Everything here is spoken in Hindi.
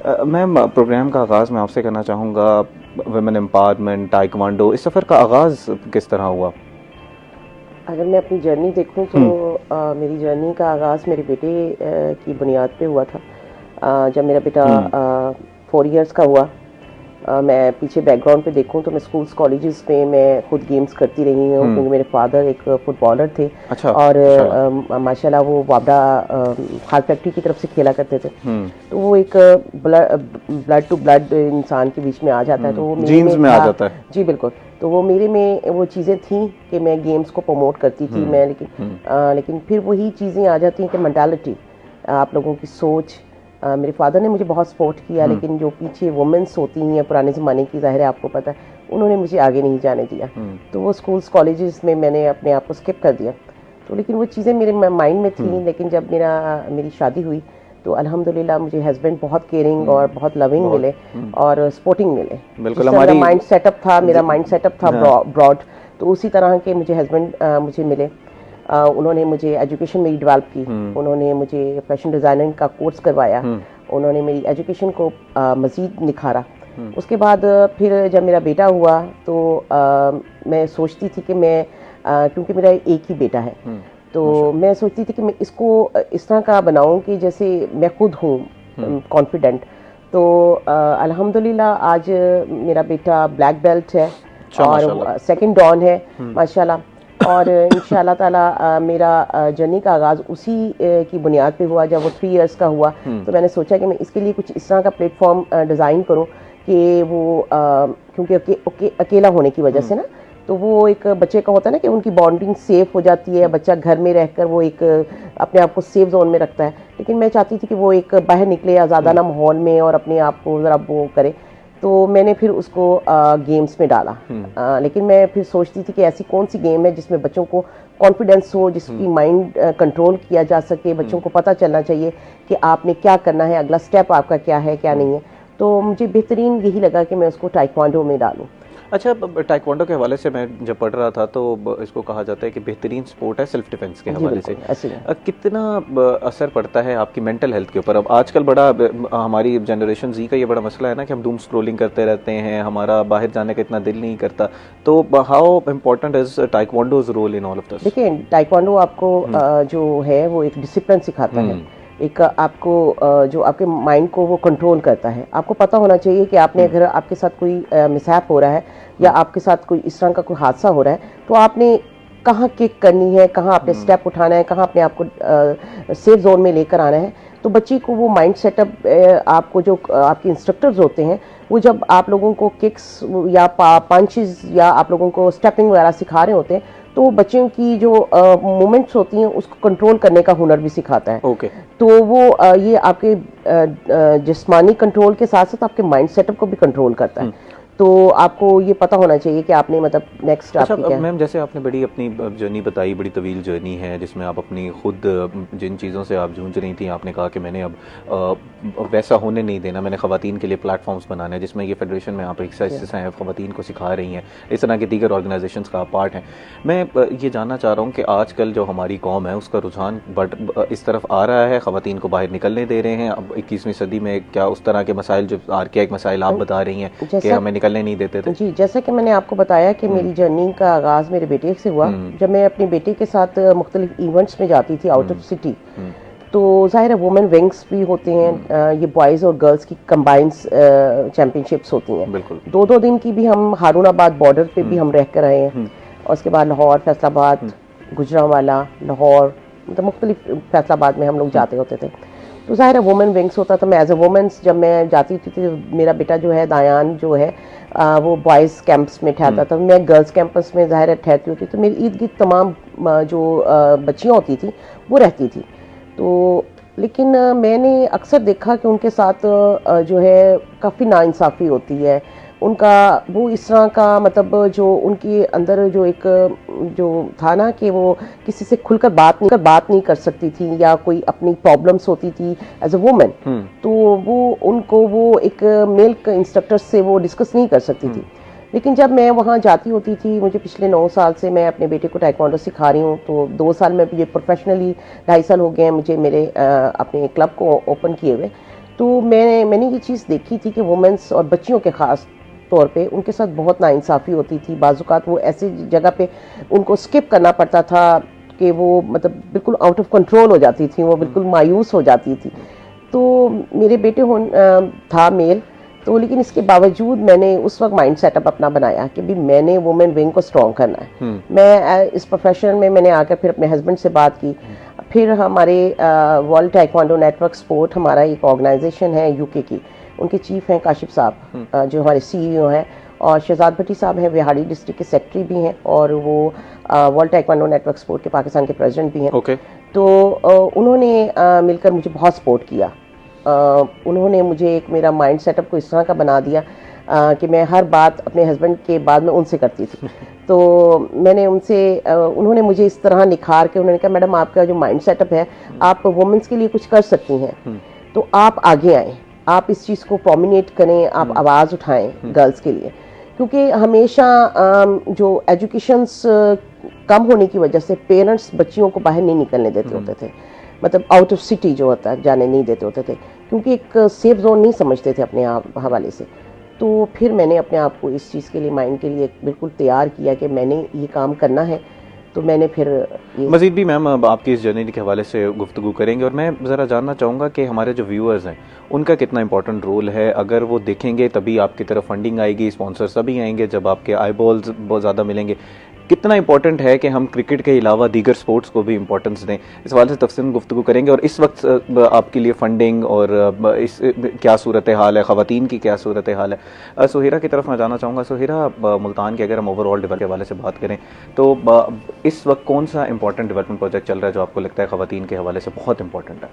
मैम, प्रोग्राम का आगाज़ मैं आपसे करना चाहूँगा। वुमेन एम्पावरमेंट, ताइक्वांडो, इस सफ़र का आगाज़ किस तरह हुआ? अगर मैं अपनी जर्नी देखूं तो हम्म। मेरी जर्नी का आगाज़ मेरे बेटे की बुनियाद पे हुआ था। जब मेरा बेटा हम्म। 4 इयर्स का हुआ, मैं पीछे बैकग्राउंड पे देखूं तो मैं स्कूल्स कॉलेजेस में मैं खुद गेम्स करती रही हूँ, हम्म। क्योंकि मेरे फादर एक फुटबॉलर थे। अच्छा, और माशाल्लाह। माशाल्लाह वो वापडा खाल फैक्ट्री की तरफ से खेला करते थे। हम्म। तो वो एक ब्लड टू ब्लड इंसान के बीच में आ जाता है, तो वो मेरे जीन्स में में आ था। जाता है। जी बिल्कुल। तो वो मेरे में वो चीज़ें थी कि मैं गेम्स को प्रमोट करती थी हम्म। मैं, लेकिन हम्म। लेकिन फिर वही चीज़ें आ जाती हैं कि मेंटालिटी, आप लोगों की सोच। मेरे फादर ने मुझे बहुत सपोर्ट किया, हम्म। लेकिन जो पीछे वुमेन्स होती हैं पुराने ज़माने की, ज़ाहिर है आपको पता है, उन्होंने मुझे आगे नहीं जाने दिया। हम्म। तो वो स्कूल्स कॉलेजेस में मैंने अपने आप को स्किप कर दिया। तो लेकिन वो चीज़ें मेरे माइंड में थी, हम्म। लेकिन जब मेरी शादी हुई तो अल्हम्दुलिल्लाह मुझे हस्बैंड बहुत केयरिंग और बहुत लविंग बहुत। मिले और सपोर्टिंग मिले। बिल्कुल जिस तरह मेरा हमारी माइंड सेटअप था, मेरा ज, माइंड सेटअप था हाँ। ब्रॉड, तो उसी तरह के मुझे हस्बैंड मुझे मिले। उन्होंने मुझे एजुकेशन मेरी डेवलप की, हम्म। उन्होंने मुझे फैशन डिज़ाइनिंग का कोर्स करवाया, हम्म। उन्होंने मेरी एजुकेशन को मज़ीद निखारा। हम्म। उसके बाद फिर जब मेरा बेटा हुआ तो मैं सोचती थी कि मैं क्योंकि मेरा एक ही बेटा है, तो माशाल्लाह। मैं सोचती थी कि मैं इसको इस तरह का बनाऊं कि जैसे मैं खुद हूँ कॉन्फिडेंट। तो अल्हम्दुलिल्लाह आज मेरा बेटा ब्लैक बेल्ट है अच्छा, माशाल्लाह। और सेकंड डॉन है, माशाल्लाह। और इंशाल्लाह ताला मेरा जर्नी का आगाज़ उसी की बुनियाद पे हुआ। जब वो 3 इयर्स का हुआ तो मैंने सोचा कि मैं इसके लिए कुछ इस तरह का प्लेटफॉर्म डिज़ाइन करूं कि वो क्योंकि अकेला होने की वजह से ना, तो वो एक बच्चे का होता है ना कि उनकी बॉन्डिंग सेफ हो जाती है, बच्चा घर में रहकर वो एक अपने आप को सेफ जोन में रखता है। लेकिन मैं चाहती थी कि वो एक बाहर निकले आज़ादाना माहौल में और अपने आप को ज़रा वो करे। तो मैंने फिर उसको गेम्स में डाला। लेकिन मैं फिर सोचती थी कि ऐसी कौन सी गेम है जिसमें बच्चों को कॉन्फिडेंस हो, जिसकी माइंड कंट्रोल किया जा सके, बच्चों को पता चलना चाहिए कि आपने क्या करना है, अगला स्टेप आपका क्या है क्या नहीं है। तो मुझे बेहतरीन यही लगा कि मैं उसको ताइक्वांडो में डालूं। अच्छा, ताइक्वांडो के हवाले से मैं जब पढ़ रहा था तो इसको कहा जाता है कि बेहतरीन स्पोर्ट है सेल्फ डिफेंस के जी हवाले से। बिल्कुल ऐसे ही है। कितना असर पड़ता है आपकी मेंटल हेल्थ के ऊपर? अब आजकल बड़ा हमारी जनरेशन जी का ये बड़ा मसला है ना कि हम डूम स्क्रोलिंग करते रहते हैं, हमारा बाहर जाने का इतना दिल नहीं करता। तो how important is taekwondo's role in all of this? देखिए ताइक्वांडो आपको जो है वो एक डिसिप्लिन सिखाता है, एक आपको जो आपके माइंड को वो कंट्रोल करता है। आपको पता होना चाहिए कि आपने अगर आपके साथ कोई मिसहैप हो रहा है या आपके साथ कोई इस तरह का कोई हादसा हो रहा है, तो आपने कहाँ किक करनी है, कहाँ आपने स्टेप उठाना है, कहाँ अपने आप को सेफ जोन में लेकर आना है। तो बच्चे को वो माइंड सेटअप आपको जो आपके इंस्ट्रक्टर्स होते हैं, वो जब आप लोगों को किक्स या पंचेस या आप लोगों को स्टेपिंग वगैरह सिखा रहे होते हैं, तो वो बच्चों की जो मूवमेंट्स होती हैं उसको कंट्रोल करने का हुनर भी सिखाता है। ओके। तो वो ये आपके जिस्मानी कंट्रोल के साथ साथ आपके माइंड सेटअप को भी कंट्रोल करता है। तो आपको ये पता होना चाहिए कि आपने मतलब नेक्स्ट अच्छा आपकी क्या है। मैम, जैसे आपने बड़ी अपनी जर्नी बताई, बड़ी तवील जर्नी है जिसमें आप अपनी खुद जिन चीज़ों से आप जूझ रही थी, आपने कहा कि मैंने अब वैसा होने नहीं देना, मैंने ख़वातीन के लिए प्लेटफॉर्म्स बनाने हैं जिसमें ये फेडरेशन में आप एक हिस्सा हैं, ख़वातीन को सिखा रही हैं, इस तरह की दीगर ऑर्गेनाइजेशंस का आप पार्ट हैं। मैं ये जानना चाह रहा हूँ कि आजकल जो हमारी कौम है उसका रुझान इस तरफ आ रहा है, ख़वातीन को बाहर निकलने दे रहे हैं। अब 21वीं सदी में क्या उस तरह के मसाइल जो आर्कियाइक मसाइल आप बता रही हैं कि हमें निकलने नहीं देते थे? जी, जैसा कि मैंने आपको बताया कि मेरी जर्नी का आगाज़ मेरे बेटे से हुआ। जब मैं अपने बेटे के साथ मुख्तलिफ इवेंट्स में जाती थी आउट ऑफ सिटी, तो ज़ाहिर है वुमेन विंग्स भी होते हैं, ये बॉयज़ और गर्ल्स की कंबाइंस चैम्पियनशिप्स होती हैं। बिल्कुल। 2-2 दिन की भी हम हारूनाबाद बॉर्डर पे भी हम रह कर आए हैं, और उसके बाद लाहौर, फैसलाबाद, गुजरांवाला, लाहौर, मतलब मुख्तलिफ फैसलाबाद में हम लोग जाते होते थे। तो ज़ाहिर है वुमेन विंग्स होता था। मैं एज ए वुमेंस जब मैं जाती थी तो मेरा बेटा जो है दायान जो है वो बॉयज़ कैंप्स में ठहरता था, मैं गर्ल्स कैंपस में ज़ाहिर है ठहरती होती। तो मेरी इर्द गिर्द तमाम जो बच्चियाँ होती थी वो रहती थी। तो लेकिन मैंने अक्सर देखा कि उनके साथ जो है काफ़ी नाइंसाफ़ी होती है। उनका वो इस तरह का मतलब जो उनके अंदर जो एक जो था ना कि वो किसी से खुलकर बात नहीं कर सकती थी, या कोई अपनी प्रॉब्लम्स होती थी एज अ वुमेन, तो वो उनको वो एक मेल इंस्ट्रक्टर से वो डिस्कस नहीं कर सकती थी। लेकिन जब मैं वहाँ जाती होती थी, मुझे पिछले 9 साल से मैं अपने बेटे को ताइक्वांडो सिखा रही हूँ, तो 2 साल में ये प्रोफेशनली 2.5 साल हो गए हैं मुझे मेरे अपने क्लब को ओपन किए हुए। तो मैंने ये चीज़ देखी थी कि वुमेंस और बच्चियों के ख़ास तौर पे उनके साथ बहुत नाइंसाफ़ी होती थी। बाज़-औक़ात वो ऐसी जगह पे उनको स्किप करना पड़ता था कि वो मतलब बिल्कुल आउट ऑफ कंट्रोल हो जाती थी, वो बिल्कुल मायूस हो जाती थी। तो मेरे बेटे था मेल, तो लेकिन इसके बावजूद मैंने उस वक्त माइंड सेटअप अपना बनाया कि भी मैंने वुमेन विंग को स्ट्रॉन्ग करना है। मैं इस प्रोफेशन में मैंने आकर फिर अपने हस्बैंड से बात की। फिर हमारे वर्ल्ड टाइक्वांडो नेटवर्क स्पोर्ट हमारा एक ऑर्गेनाइजेशन है यूके की, उनके चीफ हैं काशिफ साहब, जो हमारे सीईओ हैं, और शहजाद भट्टी साहब हैं, विहाड़ी डिस्ट्रिक्ट के सेक्रेटरी भी हैं, और वो वर्ल्ड टाइक्वांडो नेटवर्क स्पोर्ट के पाकिस्तान के प्रेसिडेंट भी हैं। तो उन्होंने मिलकर मुझे बहुत सपोर्ट किया। उन्होंने मुझे एक मेरा माइंड सेटअप को इस तरह का बना दिया कि मैं हर बात अपने हस्बैंड के बाद में उनसे करती थी। तो मैंने उनसे उन्होंने मुझे इस तरह निखार के उन्होंने कहा, मैडम आपका जो माइंड सेटअप है, आप वुमेन्स के लिए कुछ कर सकती हैं, तो आप आगे आएँ, आप इस चीज़ को प्रोमिनेट करें, आप आवाज़ उठाएं गर्ल्स के लिए। क्योंकि हमेशा जो एजुकेशंस कम होने की वजह से पेरेंट्स बच्चियों को बाहर नहीं निकलने देते होते थे, मतलब आउट ऑफ सिटी जो होता है जाने नहीं देते होते थे, क्योंकि एक सेफ जोन नहीं समझते थे अपने आप हवाले से। तो फिर मैंने अपने आप को इस चीज़ के लिए, माइंड के लिए बिल्कुल तैयार किया कि मैंने ये काम करना है। तो मैंने फिर मज़ीद भी मैम अब आपकी इस जर्नी के हवाले से गुफ्तगू करेंगे, और मैं ज़रा जानना चाहूँगा कि हमारे जो व्यूअर्स हैं उनका कितना इंपॉर्टेंट रोल है। अगर वो देखेंगे तभी आपकी तरफ फंडिंग आएगी, स्पॉन्सर सभी आएंगे, जब आपके आई बॉल्स बहुत ज़्यादा मिलेंगे। कितना इंपॉर्टेंट है कि हम क्रिकेट के अलावा दीगर स्पोर्ट्स को भी इंपॉर्टेंस दें, इस हवाले से तफसील गुफ्तगू करेंगे। और इस वक्त आपके लिए फंडिंग और इस क्या सूरत हाल है, ख़वातीन की क्या सूरत हाल है। सुहेरा की तरफ मैं जाना चाहूँगा। सुहेरा, मुल्तान के अगर हम ओवरऑल डेवलप के हवाले से बात करें तो इस वक्त कौन सा इंपॉर्टेंट डेवलपमेंट प्रोजेक्ट चल रहा है जो आपको लगता है ख़वातीन के हवाले से बहुत इंपॉर्टेंट है?